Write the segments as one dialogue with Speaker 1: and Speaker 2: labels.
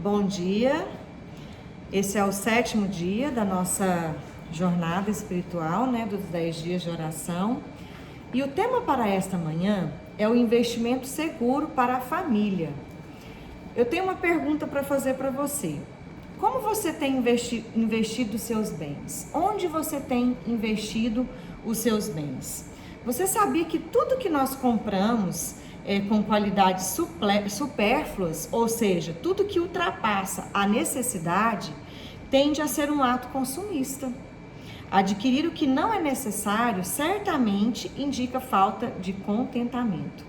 Speaker 1: Bom dia, esse é o 7º dia da nossa jornada espiritual, dos 10 dias de oração. E o tema para esta manhã é o investimento seguro para a família. Eu tenho uma pergunta para fazer para você. Como você tem investido os seus bens? Onde você tem investido os seus bens? Você sabia que tudo que nós compramos com qualidades supérfluas, ou seja, tudo que ultrapassa a necessidade, tende a ser um ato consumista. Adquirir o que não é necessário certamente indica falta de contentamento.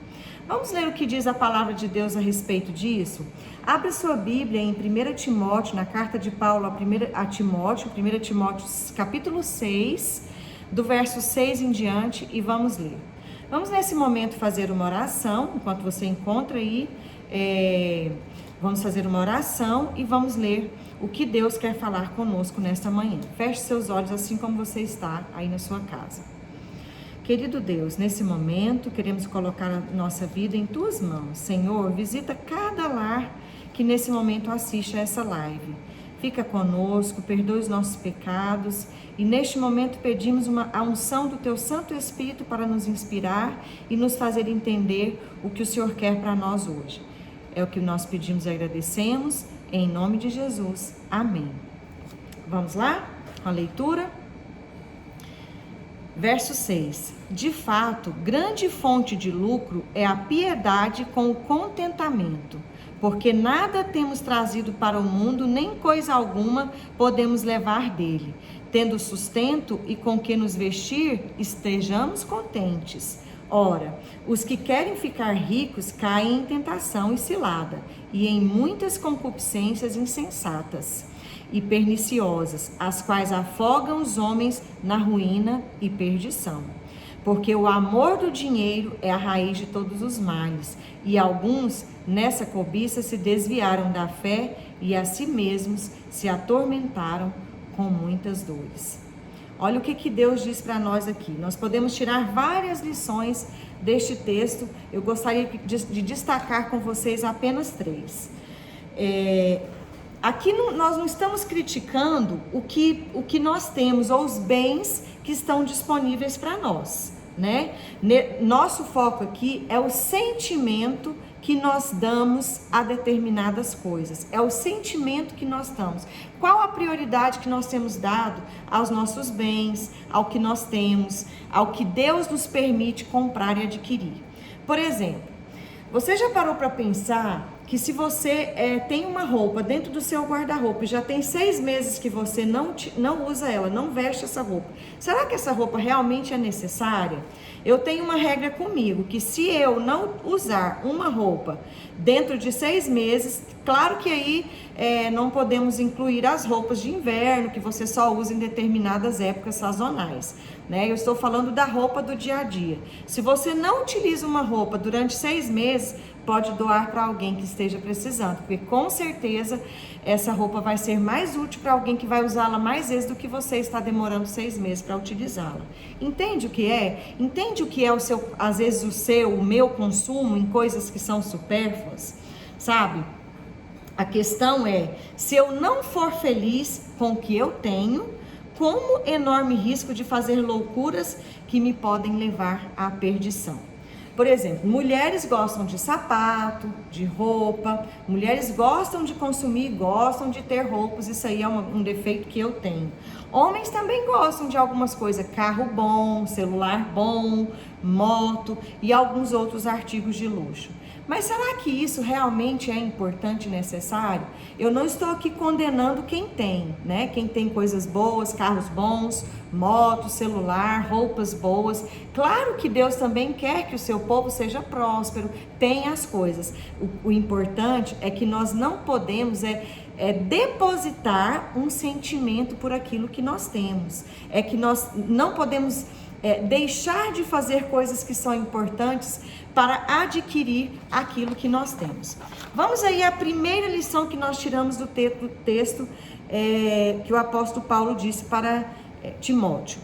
Speaker 1: Vamos ler o que diz a palavra de Deus a respeito disso? Abre sua Bíblia em 1 Timóteo, na carta de Paulo a Timóteo, 1 Timóteo capítulo 6, do verso 6 em diante, e vamos ler. Vamos nesse momento fazer uma oração, enquanto você encontra aí, vamos fazer uma oração e vamos ler o que Deus quer falar conosco nesta manhã. Feche seus olhos assim como você está aí na sua casa. Querido Deus, nesse momento queremos colocar a nossa vida em Tuas mãos. Senhor, visita cada lar que nesse momento assiste a essa live. Fica conosco, perdoa os nossos pecados e neste momento pedimos a unção do Teu Santo Espírito para nos inspirar e nos fazer entender o que o Senhor quer para nós hoje. É o que nós pedimos e agradecemos, em nome de Jesus. Amém. Vamos lá com a leitura? Verso 6. De fato, grande fonte de lucro é a piedade com o contentamento, porque nada temos trazido para o mundo, nem coisa alguma podemos levar dele. Tendo sustento e com que nos vestir, estejamos contentes. Ora, os que querem ficar ricos caem em tentação e cilada, e em muitas concupiscências insensatas e perniciosas, as quais afogam os homens na ruína e perdição. Porque o amor do dinheiro é a raiz de todos os males, e alguns nessa cobiça se desviaram da fé e a si mesmos se atormentaram com muitas dores. Olha o que Deus diz para nós aqui. Nós podemos tirar várias lições deste texto. Eu gostaria de destacar com vocês apenas 3. Aqui nós não estamos criticando o que nós temos ou os bens que estão disponíveis para nós, né? Nosso foco aqui é o sentimento que nós damos a determinadas coisas, é o sentimento que nós damos. Qual a prioridade que nós temos dado aos nossos bens, ao que nós temos, ao que Deus nos permite comprar e adquirir? Por exemplo, você já parou para pensar que se você tem uma roupa dentro do seu guarda-roupa e já tem 6 meses que você não usa ela, não veste essa roupa, será que essa roupa realmente é necessária? Eu tenho uma regra comigo, que se eu não usar uma roupa dentro de 6 meses, claro que aí não podemos incluir as roupas de inverno, que você só usa em determinadas épocas sazonais, né? Eu estou falando da roupa do dia a dia. Se você não utiliza uma roupa durante 6 meses, pode doar para alguém que esteja precisando, porque com certeza essa roupa vai ser mais útil para alguém que vai usá-la mais vezes do que você está demorando 6 meses para utilizá-la. Entende o que é? Entende o que é às vezes o meu consumo em coisas que são supérfluas? Sabe? A questão é, se eu não for feliz com o que eu tenho, como enorme risco de fazer loucuras que me podem levar à perdição. Por exemplo, mulheres gostam de sapato, de roupa, mulheres gostam de consumir, gostam de ter roupas, isso aí é um defeito que eu tenho. Homens também gostam de algumas coisas, carro bom, celular bom, moto e alguns outros artigos de luxo. Mas será que isso realmente é importante e necessário? Eu não estou aqui condenando quem tem, né? Quem tem coisas boas, carros bons, moto, celular, roupas boas. Claro que Deus também quer que o seu povo seja próspero, tenha as coisas. O importante é que nós não podemos depositar um sentimento por aquilo que nós temos. É que nós não podemos deixar de fazer coisas que são importantes para adquirir aquilo que nós temos. Vamos aí à primeira lição que nós tiramos do texto que o apóstolo Paulo disse para Timóteo.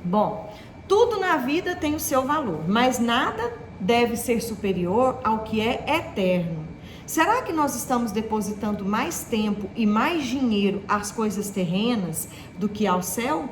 Speaker 1: Bom, tudo na vida tem o seu valor, mas nada deve ser superior ao que é eterno. Será que nós estamos depositando mais tempo e mais dinheiro às coisas terrenas do que ao céu?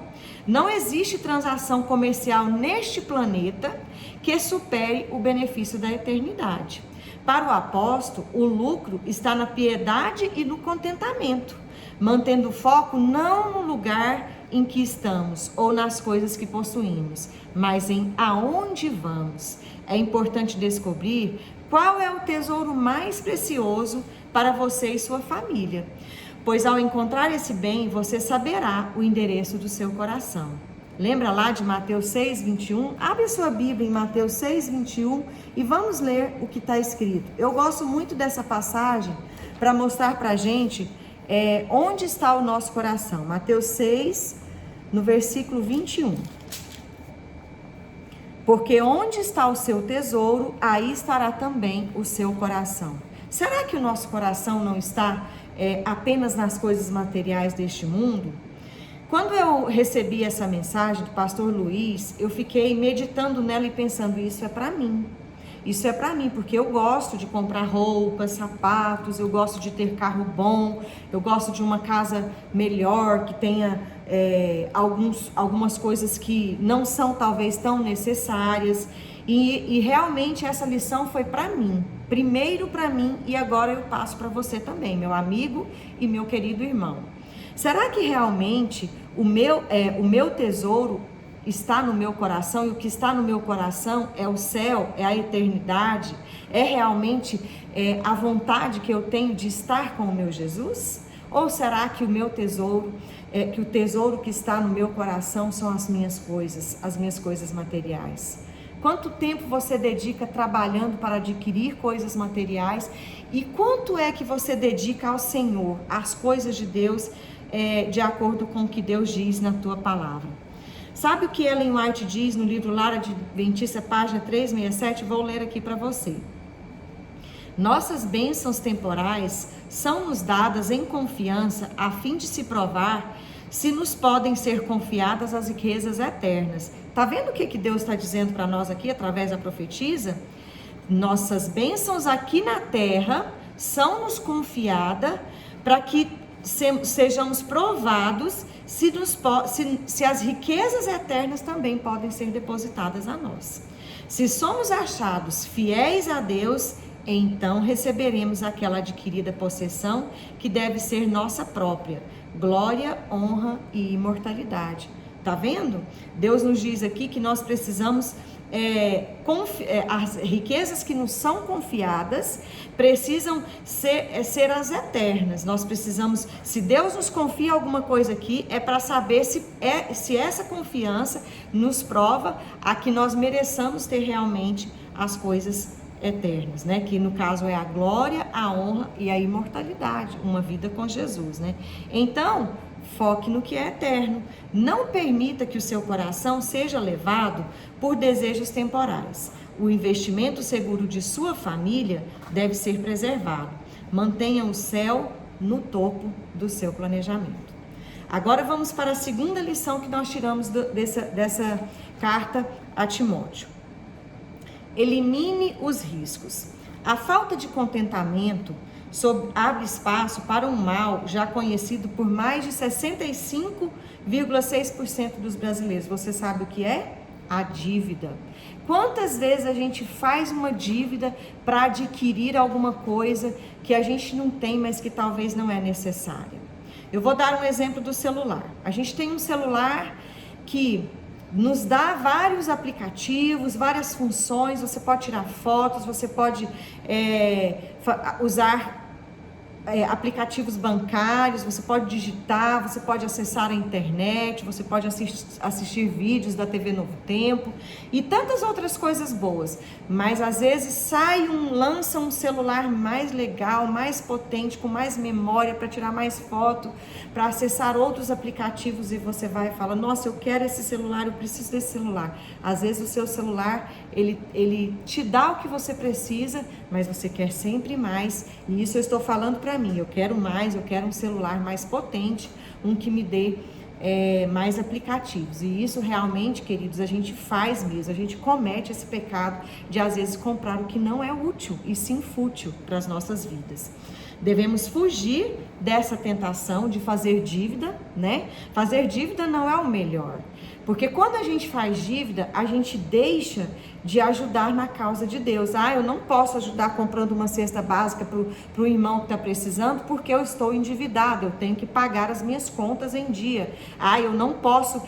Speaker 1: Não existe transação comercial neste planeta que supere o benefício da eternidade. Para o apóstolo, o lucro está na piedade e no contentamento, mantendo o foco não no lugar em que estamos ou nas coisas que possuímos, mas em aonde vamos. É importante descobrir qual é o tesouro mais precioso para você e sua família, pois ao encontrar esse bem, você saberá o endereço do seu coração. Lembra lá de Mateus 6:21? Abre a sua Bíblia em Mateus 6:21 e vamos ler o que está escrito. Eu gosto muito dessa passagem para mostrar para a gente onde está o nosso coração. Mateus 6, no versículo 21. Porque onde está o seu tesouro, aí estará também o seu coração. Será que o nosso coração não está apenas nas coisas materiais deste mundo? Quando eu recebi essa mensagem do pastor Luiz, eu fiquei meditando nela e pensando, isso é para mim. Isso é para mim, porque eu gosto de comprar roupas, sapatos, eu gosto de ter carro bom, eu gosto de uma casa melhor, que tenha algumas coisas que não são talvez tão necessárias. E realmente essa lição foi para mim, primeiro para mim, e agora eu passo para você também, meu amigo e meu querido irmão. Será que realmente o meu tesouro está no meu coração, e o que está no meu coração é o céu, é a eternidade, é realmente a vontade que eu tenho de estar com o meu Jesus? Ou será que o meu tesouro, que o tesouro que está no meu coração são as minhas coisas materiais? Quanto tempo você dedica trabalhando para adquirir coisas materiais e quanto é que você dedica ao Senhor, às coisas de Deus, de acordo com o que Deus diz na tua palavra? Sabe o que Ellen White diz no livro Lar Adventista, página 367? Vou ler aqui para você. Nossas bênçãos temporais são-nos dadas em confiança a fim de se provar se nos podem ser confiadas as riquezas eternas. Tá vendo o que Deus está dizendo para nós aqui através da profetisa? Nossas bênçãos aqui na terra são-nos confiadas para que sejamos provados se as riquezas eternas também podem ser depositadas a nós. Se somos achados fiéis a Deus, então receberemos aquela adquirida possessão que deve ser nossa própria: glória, honra e imortalidade. Tá vendo? Deus nos diz aqui que nós precisamos as riquezas que nos são confiadas precisam ser as eternas. Nós precisamos, se Deus nos confia alguma coisa aqui, é para saber se essa confiança nos prova a que nós mereçamos ter realmente as coisas eternas, né? Que no caso é a glória, a honra e a imortalidade, uma vida com Jesus, né? Então, foque no que é eterno. Não permita que o seu coração seja levado por desejos temporais. O investimento seguro de sua família deve ser preservado. Mantenha o céu no topo do seu planejamento. Agora vamos para a segunda lição que nós tiramos dessa carta a Timóteo. Elimine os riscos. A falta de contentamento abre espaço para um mal já conhecido por mais de 65,6% dos brasileiros. Você sabe o que é? A dívida. Quantas vezes a gente faz uma dívida para adquirir alguma coisa que a gente não tem, mas que talvez não é necessária? Eu vou dar um exemplo do celular. A gente tem um celular que nos dá vários aplicativos, várias funções. Você pode tirar fotos, você pode usar aplicativos bancários, você pode digitar, você pode acessar a internet, você pode assistir vídeos da TV Novo Tempo e tantas outras coisas boas. Mas às vezes lança um celular mais legal, mais potente, com mais memória, para tirar mais foto, para acessar outros aplicativos, e você vai e fala: nossa, eu quero esse celular, eu preciso desse celular. Às vezes o seu celular, ele te dá o que você precisa, mas você quer sempre mais. E isso eu estou falando para mim. Eu quero mais, eu quero um celular mais potente, um que me dê mais aplicativos. E isso realmente, queridos, a gente faz mesmo, a gente comete esse pecado de às vezes comprar o que não é útil e sim fútil para as nossas vidas. Devemos fugir dessa tentação de fazer dívida, né? Fazer dívida não é o melhor, porque quando a gente faz dívida, a gente deixa de ajudar na causa de Deus. Eu não posso ajudar comprando uma cesta básica para o irmão que está precisando, porque eu estou endividado, eu tenho que pagar as minhas contas em dia. Eu não posso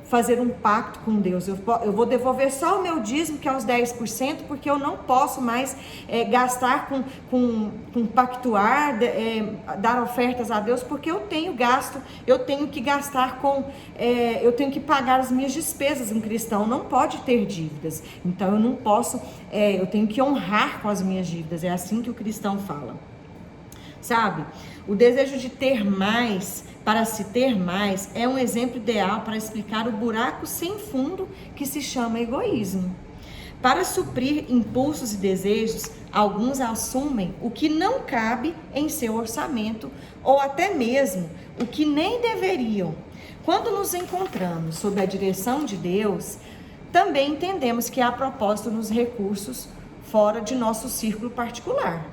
Speaker 1: fazer um pacto com Deus, eu vou devolver só o meu dízimo, que é os 10%, porque eu não posso mais gastar com pactuar, dar ofertas a Deus, porque eu tenho gasto, eu tenho que gastar eu tenho que pagar as minhas despesas. Um cristão não pode ter dívidas, então eu não posso, eu tenho que honrar com as minhas dívidas, é assim que o cristão fala. Sabe, o desejo de ter mais para se ter mais é um exemplo ideal para explicar o buraco sem fundo que se chama egoísmo. Para suprir impulsos e desejos, alguns assumem o que não cabe em seu orçamento ou até mesmo o que nem deveriam. Quando nos encontramos sob a direção de Deus, também entendemos que há propósito nos recursos fora de nosso círculo particular.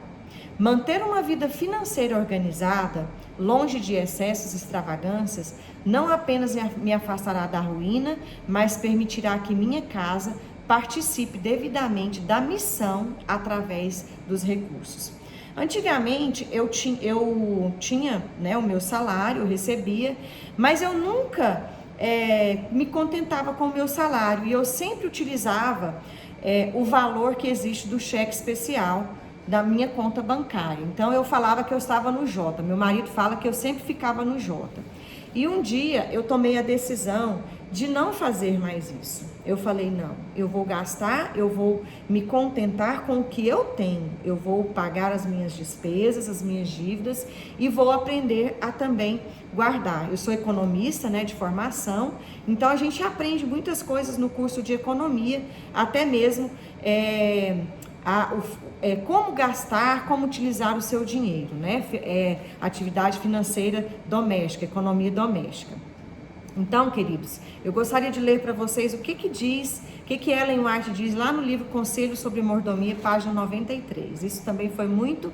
Speaker 1: Manter uma vida financeira organizada, longe de excessos e extravagâncias, não apenas me afastará da ruína, mas permitirá que minha casa participe devidamente da missão através dos recursos. Antigamente eu tinha, né, o meu salário, eu recebia, mas eu nunca me contentava com o meu salário, e eu sempre utilizava o valor que existe do cheque especial da minha conta bancária. Então eu falava que eu estava no Jota, meu marido fala que eu sempre ficava no Jota. E um dia eu tomei a decisão de não fazer mais isso. Eu falei, não, eu vou gastar, eu vou me contentar com o que eu tenho, eu vou pagar as minhas despesas, as minhas dívidas, e vou aprender a também guardar. Eu sou economista, né, de formação, então a gente aprende muitas coisas no curso de economia, até mesmo como gastar, como utilizar o seu dinheiro, né? Atividade financeira doméstica, economia doméstica. Então, queridos, eu gostaria de ler para vocês o que Ellen White diz lá no livro Conselhos sobre Mordomia, página 93. Isso também foi muito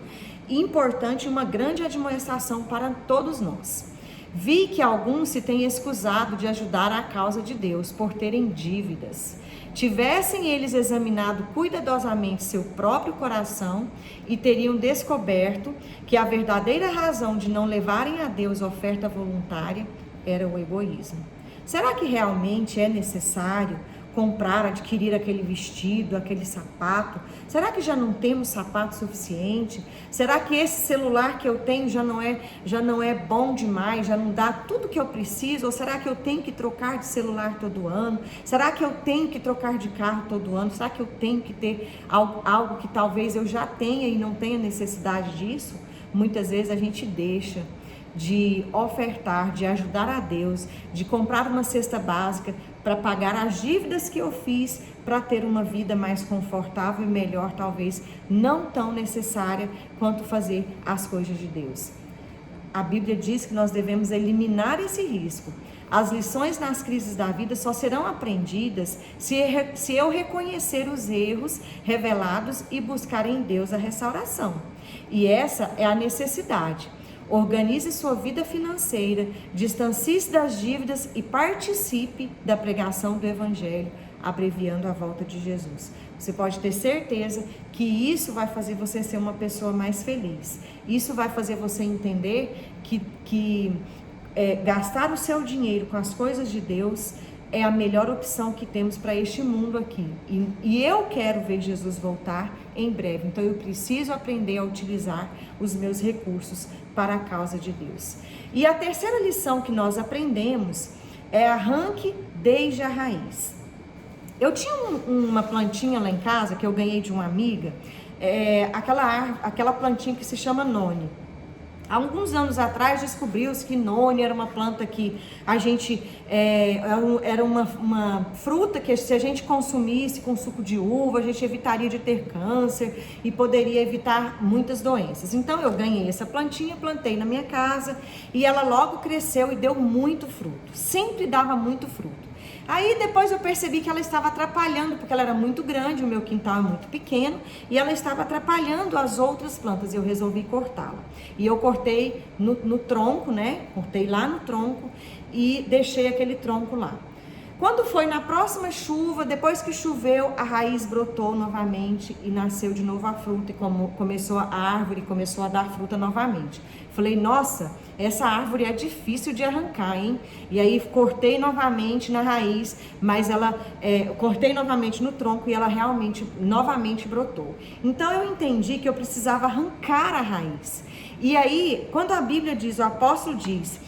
Speaker 1: importante e uma grande admoestação para todos nós. Vi que alguns se têm escusado de ajudar a causa de Deus por terem dívidas. Tivessem eles examinado cuidadosamente seu próprio coração e teriam descoberto que a verdadeira razão de não levarem a Deus oferta voluntária era o egoísmo. Será que realmente é necessário adquirir aquele vestido, aquele sapato? Será que já não temos sapato suficiente? Será que esse celular que eu tenho já não é bom demais, já não dá tudo que eu preciso? Ou será que eu tenho que trocar de celular todo ano? Será que eu tenho que trocar de carro todo ano? Será que eu tenho que ter algo que talvez eu já tenha e não tenha necessidade disso? Muitas vezes a gente deixa de ofertar, de ajudar a Deus, de comprar uma cesta básica para pagar as dívidas que eu fiz, para ter uma vida mais confortável e melhor, talvez não tão necessária quanto fazer as coisas de Deus. A Bíblia diz que nós devemos eliminar esse risco. As lições nas crises da vida só serão aprendidas se eu reconhecer os erros revelados e buscar em Deus a restauração. E essa é a necessidade. Organize sua vida financeira, distancie-se das dívidas e participe da pregação do Evangelho, abreviando a volta de Jesus. Você pode ter certeza que isso vai fazer você ser uma pessoa mais feliz. Isso vai fazer você entender que gastar o seu dinheiro com as coisas de Deus é a melhor opção que temos para este mundo aqui. E eu quero ver Jesus voltar em breve. Então eu preciso aprender a utilizar os meus recursos para a causa de Deus. E a terceira lição que nós aprendemos é arranque desde a raiz. Eu tinha uma plantinha lá em casa que eu ganhei de uma amiga, aquela plantinha que se chama noni. Há alguns anos atrás descobriu-se que noni era uma planta que a gente era uma fruta que se a gente consumisse com suco de uva, a gente evitaria de ter câncer e poderia evitar muitas doenças. Então eu ganhei essa plantinha, plantei na minha casa e ela logo cresceu e deu muito fruto, sempre dava muito fruto. Aí depois eu percebi que ela estava atrapalhando, porque ela era muito grande, o meu quintal é muito pequeno, e ela estava atrapalhando as outras plantas, eu resolvi cortá-la. E eu cortei no tronco, né? Cortei lá no tronco e deixei aquele tronco lá. Quando foi na próxima chuva, depois que choveu, a raiz brotou novamente e nasceu de novo a fruta e começou a árvore, começou a dar fruta novamente. Falei, nossa, essa árvore é difícil de arrancar, hein? E aí cortei novamente na raiz, mas cortei novamente no tronco e ela realmente, novamente brotou. Então eu entendi que eu precisava arrancar a raiz. E aí, quando a Bíblia diz, o apóstolo diz,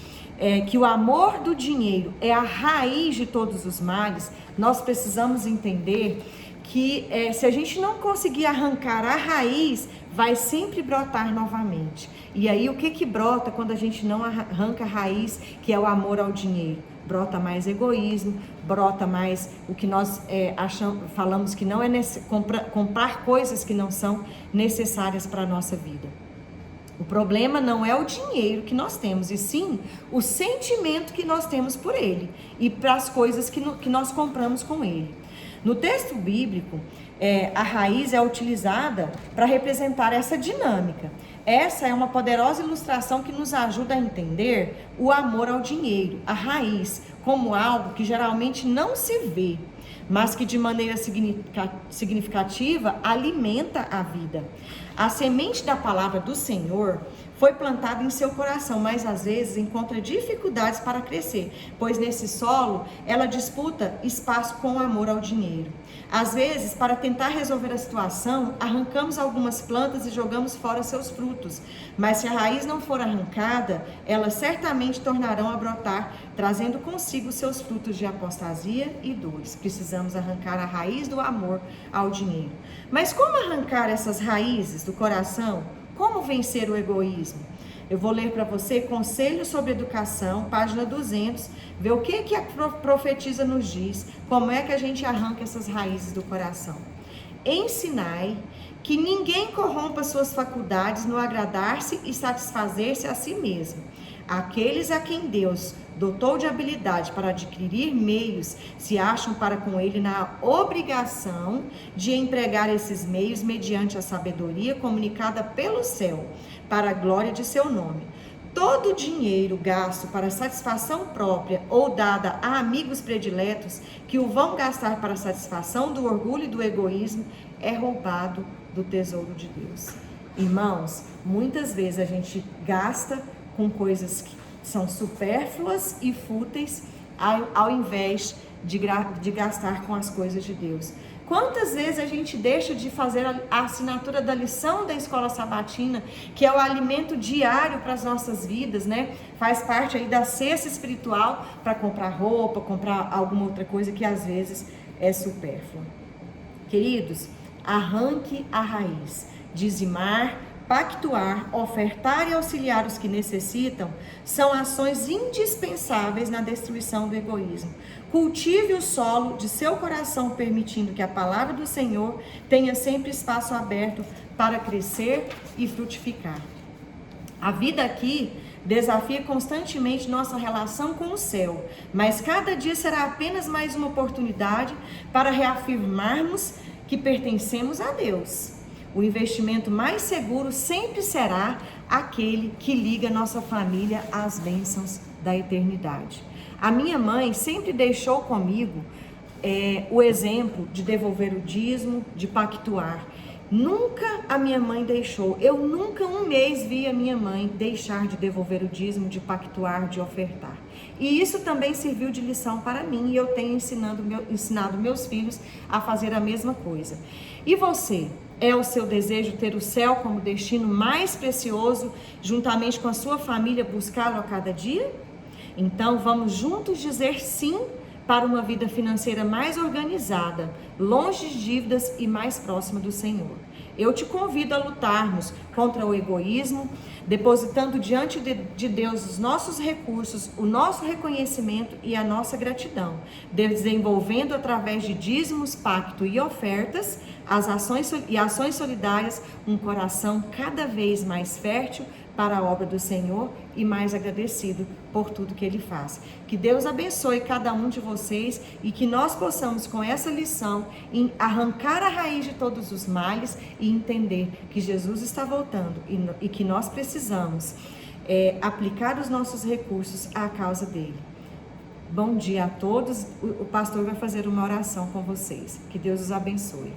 Speaker 1: que o amor do dinheiro é a raiz de todos os males, nós precisamos entender que se a gente não conseguir arrancar a raiz, vai sempre brotar novamente. E aí o que brota quando a gente não arranca a raiz, que é o amor ao dinheiro? Brota mais egoísmo, brota mais o que nós falamos que não é comprar coisas que não são necessárias para a nossa vida. O problema não é o dinheiro que nós temos, e sim o sentimento que nós temos por ele e para as coisas que nós compramos com ele. No texto bíblico, a raiz é utilizada para representar essa dinâmica. Essa é uma poderosa ilustração que nos ajuda a entender o amor ao dinheiro, a raiz, como algo que geralmente não se vê, mas que de maneira significativa alimenta a vida. A semente da palavra do Senhor foi plantada em seu coração, mas às vezes encontra dificuldades para crescer, pois nesse solo ela disputa espaço com o amor ao dinheiro. Às vezes, para tentar resolver a situação, arrancamos algumas plantas e jogamos fora seus frutos, mas se a raiz não for arrancada, elas certamente tornarão a brotar, trazendo consigo seus frutos de apostasia e dores. Precisamos arrancar a raiz do amor ao dinheiro. Mas como arrancar essas raízes do coração? Como vencer o egoísmo? Eu vou ler para você Conselhos sobre Educação, página 200, ver o que a profetisa nos diz, como é que a gente arranca essas raízes do coração. Ensinai que ninguém corrompa suas faculdades no agradar-se e satisfazer-se a si mesmo. Aqueles a quem Deus dotou de habilidade para adquirir meios se acham para com ele na obrigação de empregar esses meios mediante a sabedoria comunicada pelo céu, para a glória de seu nome. Todo dinheiro gasto para satisfação própria ou dada a amigos prediletos que o vão gastar para a satisfação do orgulho e do egoísmo é roubado do tesouro de Deus. Irmãos, muitas vezes a gente gasta com coisas que são supérfluas e fúteis, ao invés de gastar com as coisas de Deus. Quantas vezes a gente deixa de fazer a assinatura da lição da escola sabatina, que é o alimento diário para as nossas vidas, né? Faz parte aí da cesta espiritual para comprar roupa, comprar alguma outra coisa que às vezes é supérflua. Queridos, arranque a raiz, dizimar, pactuar, ofertar e auxiliar os que necessitam são ações indispensáveis na destruição do egoísmo. Cultive o solo de seu coração, permitindo que a palavra do Senhor tenha sempre espaço aberto para crescer e frutificar. A vida aqui desafia constantemente nossa relação com o céu, mas cada dia será apenas mais uma oportunidade para reafirmarmos que pertencemos a Deus. O investimento mais seguro sempre será aquele que liga nossa família às bênçãos da eternidade. A minha mãe sempre deixou comigo o exemplo de devolver o dízimo, de pactuar. Nunca a minha mãe deixou, eu nunca um mês vi a minha mãe deixar de devolver o dízimo, de pactuar, de ofertar. E isso também serviu de lição para mim, e eu tenho ensinado meus filhos a fazer a mesma coisa. E você? É o seu desejo ter o céu como destino mais precioso, juntamente com a sua família, buscá-lo a cada dia? Então vamos juntos dizer sim para uma vida financeira mais organizada, longe de dívidas e mais próxima do Senhor. Eu te convido a lutarmos contra o egoísmo, depositando diante de Deus os nossos recursos, o nosso reconhecimento e a nossa gratidão, desenvolvendo através de dízimos, pacto e ofertas, as ações solidárias, um coração cada vez mais fértil para a obra do Senhor e mais agradecido por tudo que Ele faz. Que Deus abençoe cada um de vocês e que nós possamos, com essa lição, arrancar a raiz de todos os males e entender que Jesus está voltando e que nós precisamos aplicar os nossos recursos à causa dele. Bom dia a todos. O pastor vai fazer uma oração com vocês. Que Deus os abençoe.